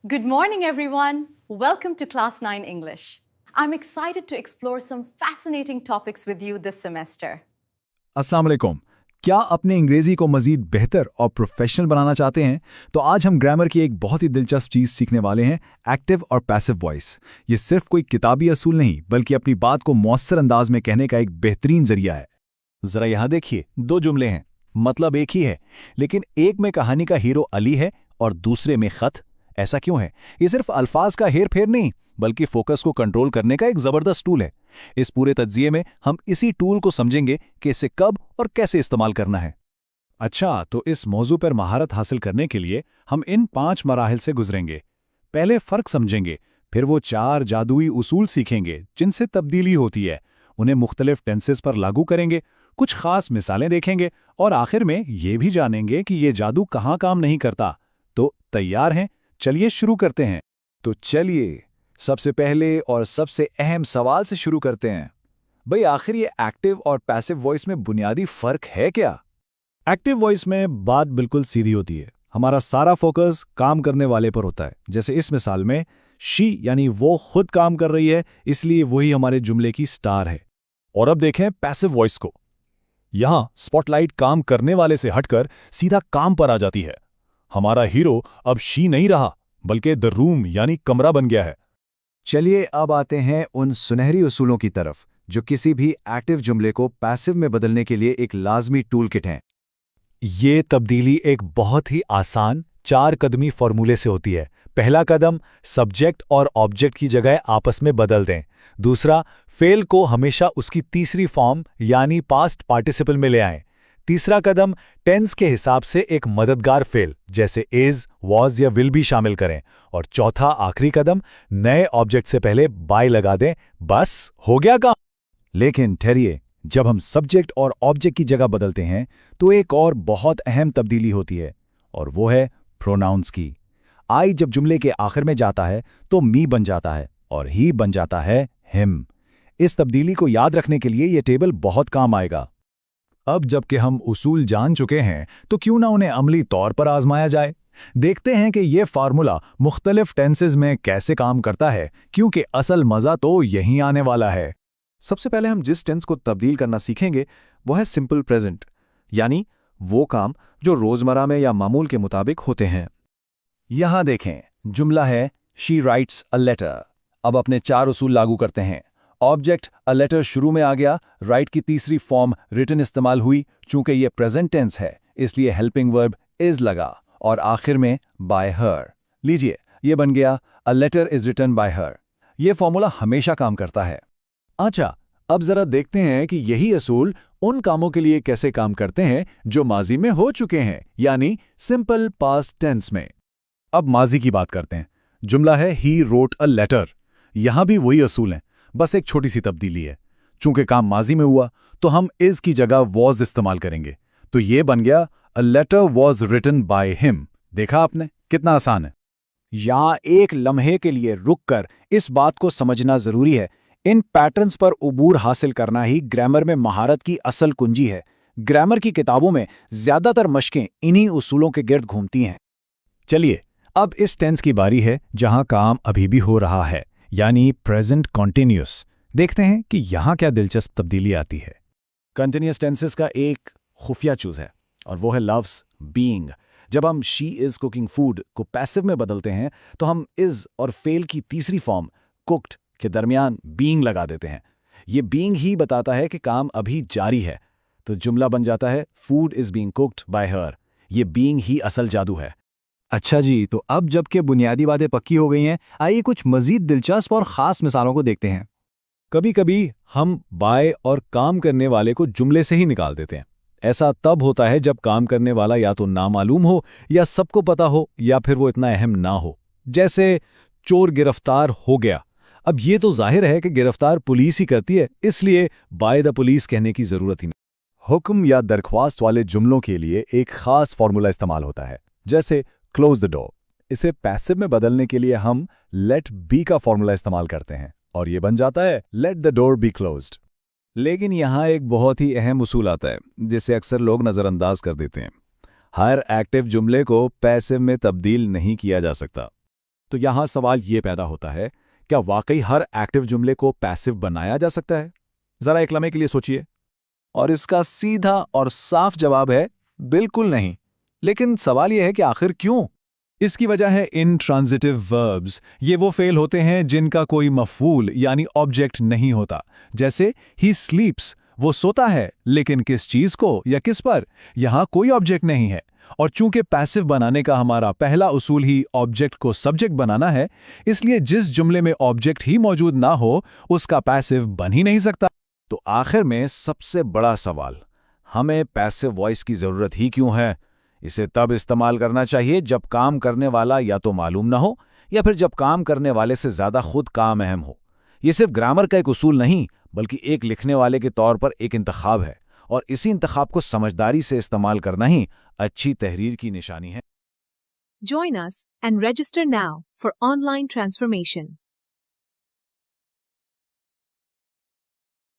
Good morning, everyone. Welcome to Class 9 English. I'm excited to explore some fascinating topics with you this semester. अस्सलाम वालेकुम। क्या अपने अंग्रेजी को मजीद बेहतर और प्रोफेशनल बनाना चाहते हैं? तो आज हम ग्रामर की एक बहुत ही दिलचस्प चीज़ सीखने वाले हैं, एक्टिव और पैसिव वॉइस। ये सिर्फ कोई किताबी असूल नहीं, बल्कि अपनी बात को मौसर अंदाज में कहने का एक बेहतरीन जरिया है। जरा यहाँ देखिए, दो जुमले हैं, मतलब एक ही है, लेकिन एक में कहानी का हीरो अली है और दूसरे में खत। ऐसा क्यों है? ये सिर्फ अल्फाज का हेर फेर नहीं, बल्कि फोकस को कंट्रोल करने का एक जबरदस्त टूल है। इस पूरे तज्जिए में हम इसी टूल को समझेंगे कि इसे कब और कैसे इस्तेमाल करना है। अच्छा, तो इस मौजू पर महारत हासिल करने के लिए हम इन 5 मराहिल से गुजरेंगे। पहले फ़र्क समझेंगे, फिर वो 4 जादुई उसूल सीखेंगे जिनसे तब्दीली होती है, उन्हें मुख्तलिफ टेंसेस पर लागू करेंगे, कुछ खास मिसालें देखेंगे और आखिर में ये भी जानेंगे कि ये जादू कहाँ काम नहीं करता। तो तैयार हैं? चलिए शुरू करते हैं। तो चलिए सबसे पहले और सबसे अहम सवाल से शुरू करते हैं। भाई, आखिर ये एक्टिव और पैसिव वॉइस में बुनियादी फर्क है क्या? एक्टिव वॉइस में बात बिल्कुल सीधी होती है। हमारा सारा फोकस काम करने वाले पर होता है। जैसे इस मिसाल में शी यानी वो खुद काम कर रही है, इसलिए वही हमारे जुमले की स्टार है। और अब देखें पैसिव वॉइस को। यहां स्पॉटलाइट काम करने वाले से हटकर सीधा काम पर आ जाती है। हमारा हीरो अब शी नहीं रहा, बल्कि द रूम यानी कमरा बन गया है। चलिए अब आते हैं उन सुनहरी उसूलों की तरफ जो किसी भी एक्टिव जुमले को पैसिव में बदलने के लिए एक लाजमी टूल किट हैं। ये तब्दीली एक बहुत ही आसान 4 कदमी फॉर्मूले से होती है। पहला कदम, सब्जेक्ट और ऑब्जेक्ट की जगह आपस में बदल दें। दूसरा, फेल को हमेशा उसकी तीसरी फॉर्म यानी पास्ट पार्टिसिपल में ले आएं। तीसरा कदम, टेंस के हिसाब से एक मददगार फेल जैसे इज, वॉज या विल भी शामिल करें। और चौथा आखिरी कदम, नए ऑब्जेक्ट से पहले बाय लगा दें। बस हो गया काम। लेकिन ठहरिए, जब हम सब्जेक्ट और ऑब्जेक्ट की जगह बदलते हैं तो एक और बहुत अहम तब्दीली होती है, और वो है प्रोनाउंस की। आई जब जुमले के आखिर में जाता है तो मी बन जाता है और ही बन जाता है हिम। इस तब्दीली को याद रखने के लिए ये टेबल बहुत काम आएगा। अब जबकि हम उसूल जान चुके हैं तो क्यों ना उन्हें अमली तौर पर आजमाया जाए। देखते हैं कि यह फार्मूला मुख्तलिफ टेंसेस में कैसे काम करता है, क्योंकि असल मजा तो यहीं आने वाला है। सबसे पहले हम जिस टेंस को तब्दील करना सीखेंगे वो है सिंपल प्रेजेंट, यानी वो काम जो रोजमर्रा में या मामूल के मुताबिक होते हैं। यहां देखें, जुमला है शी राइट्स अ लेटर। अब अपने 4 उसूल लागू करते हैं। ऑब्जेक्ट अ लेटर शुरू में आ गया, राइट की तीसरी फॉर्म रिटन इस्तेमाल हुई। चूंकि ये प्रेजेंट टेंस है इसलिए हेल्पिंग वर्ब इज लगा, और आखिर में बाय हर। लीजिए, ये बन गया a letter is written by her. ये फॉर्मूला हमेशा काम करता है। अच्छा, अब जरा देखते हैं कि यही असूल उन कामों के लिए कैसे काम करते हैं जो माजी में हो चुके हैं, यानी सिंपल पास्ट टेंस में। अब माजी की बात करते हैं। जुमला है ही रोट अ लेटर। यहां भी वही असूल हैं, बस एक छोटी सी तब्दीली है। चूंकि काम माजी में हुआ तो हम इज की जगह वॉज इस्तेमाल करेंगे। तो ये बन गया a letter was written by him. देखा आपने, कितना आसान है। यहां एक लम्हे के लिए रुककर इस बात को समझना जरूरी है। इन पैटर्न्स पर उबूर हासिल करना ही ग्रामर में महारत की असल कुंजी है। ग्रामर की किताबों में ज्यादातर मशकें इन्हीं उसूलों के गिर्द घूमती हैं। चलिए, अब इस टेंस की बारी है जहां काम अभी भी हो रहा है, यानी प्रेजेंट कॉन्टिन्यूस। देखते हैं कि यहां क्या दिलचस्प तब्दीली आती है। कंटिन्यूस टेंसेस का एक खुफिया चूज है, और वो है लव्स बीइंग। जब हम शी इज कुकिंग फूड को पैसिव में बदलते हैं तो हम इज और फेल की तीसरी फॉर्म कुक्ड के दरमियान बीइंग लगा देते हैं। ये बीइंग ही बताता है कि काम अभी जारी है। तो जुमला बन जाता है food is being cooked bye her. ये बीइंग ही असल जादू है। अच्छा जी, तो अब जबकि बुनियादी बातें पक्की हो गई हैं, आइए कुछ मजीद दिलचस्प और ख़ास मिसालों को देखते हैं। कभी कभी हम बाय और काम करने वाले को जुमले से ही निकाल देते हैं। ऐसा तब होता है जब काम करने वाला या तो नामालूम हो, या सबको पता हो, या फिर वो इतना अहम ना हो। जैसे चोर गिरफ्तार हो गया। अब ये तो जाहिर है कि गिरफ्तार पुलिस ही करती है, इसलिए बाय द पुलिस कहने की जरूरत ही नहीं। हुक्म या दरख्वास्त वाले जुमलों के लिए एक खास फॉर्मूला इस्तेमाल होता है, जैसे क्लोज द डोर। इसे पैसिव में बदलने के लिए हम लेट बी का फॉर्मूला इस्तेमाल करते हैं, और ये बन जाता है let the door be closed. लेकिन यहाँ एक बहुत ही अहम उसूल आता है जिसे अक्सर लोग नज़रअंदाज कर देते हैं। हर एक्टिव जुमले को पैसिव में तब्दील नहीं किया जा सकता। तो यहाँ सवाल ये पैदा होता है, क्या वाकई हर एक्टिव जुमले को पैसिव बनाया जा सकता है? जरा एक लम्हे के लिए सोचिए। और इसका सीधा और साफ जवाब है बिल्कुल नहीं। लेकिन सवाल यह है कि आखिर क्यों? इसकी वजह है इंट्रांजिटिव वर्ब्स। ये वो फेल होते हैं जिनका कोई मफूल यानी ऑब्जेक्ट नहीं होता। जैसे ही स्लीप्स, वो सोता है, लेकिन किस चीज को या किस पर? यहां कोई ऑब्जेक्ट नहीं है। और चूंकि पैसिव बनाने का हमारा पहला उसूल ही ऑब्जेक्ट को सब्जेक्ट बनाना है, इसलिए जिस जुमले में ऑब्जेक्ट ही मौजूद ना हो उसका पैसिव बन ही नहीं सकता। तो आखिर में सबसे बड़ा सवाल, हमें पैसिव वॉइस की जरूरत ही क्यों है? इसे तब इस्तेमाल करना चाहिए जब काम करने वाला या तो मालूम ना हो, या फिर जब काम करने वाले से ज्यादा खुद काम अहम हो। यह सिर्फ ग्रामर का एक उसूल नहीं, बल्कि एक लिखने वाले के तौर पर एक इंतखाब है, और इसी इंतखाब को समझदारी से इस्तेमाल करना ही अच्छी तहरीर की निशानी है। Join us and register now for online transformation.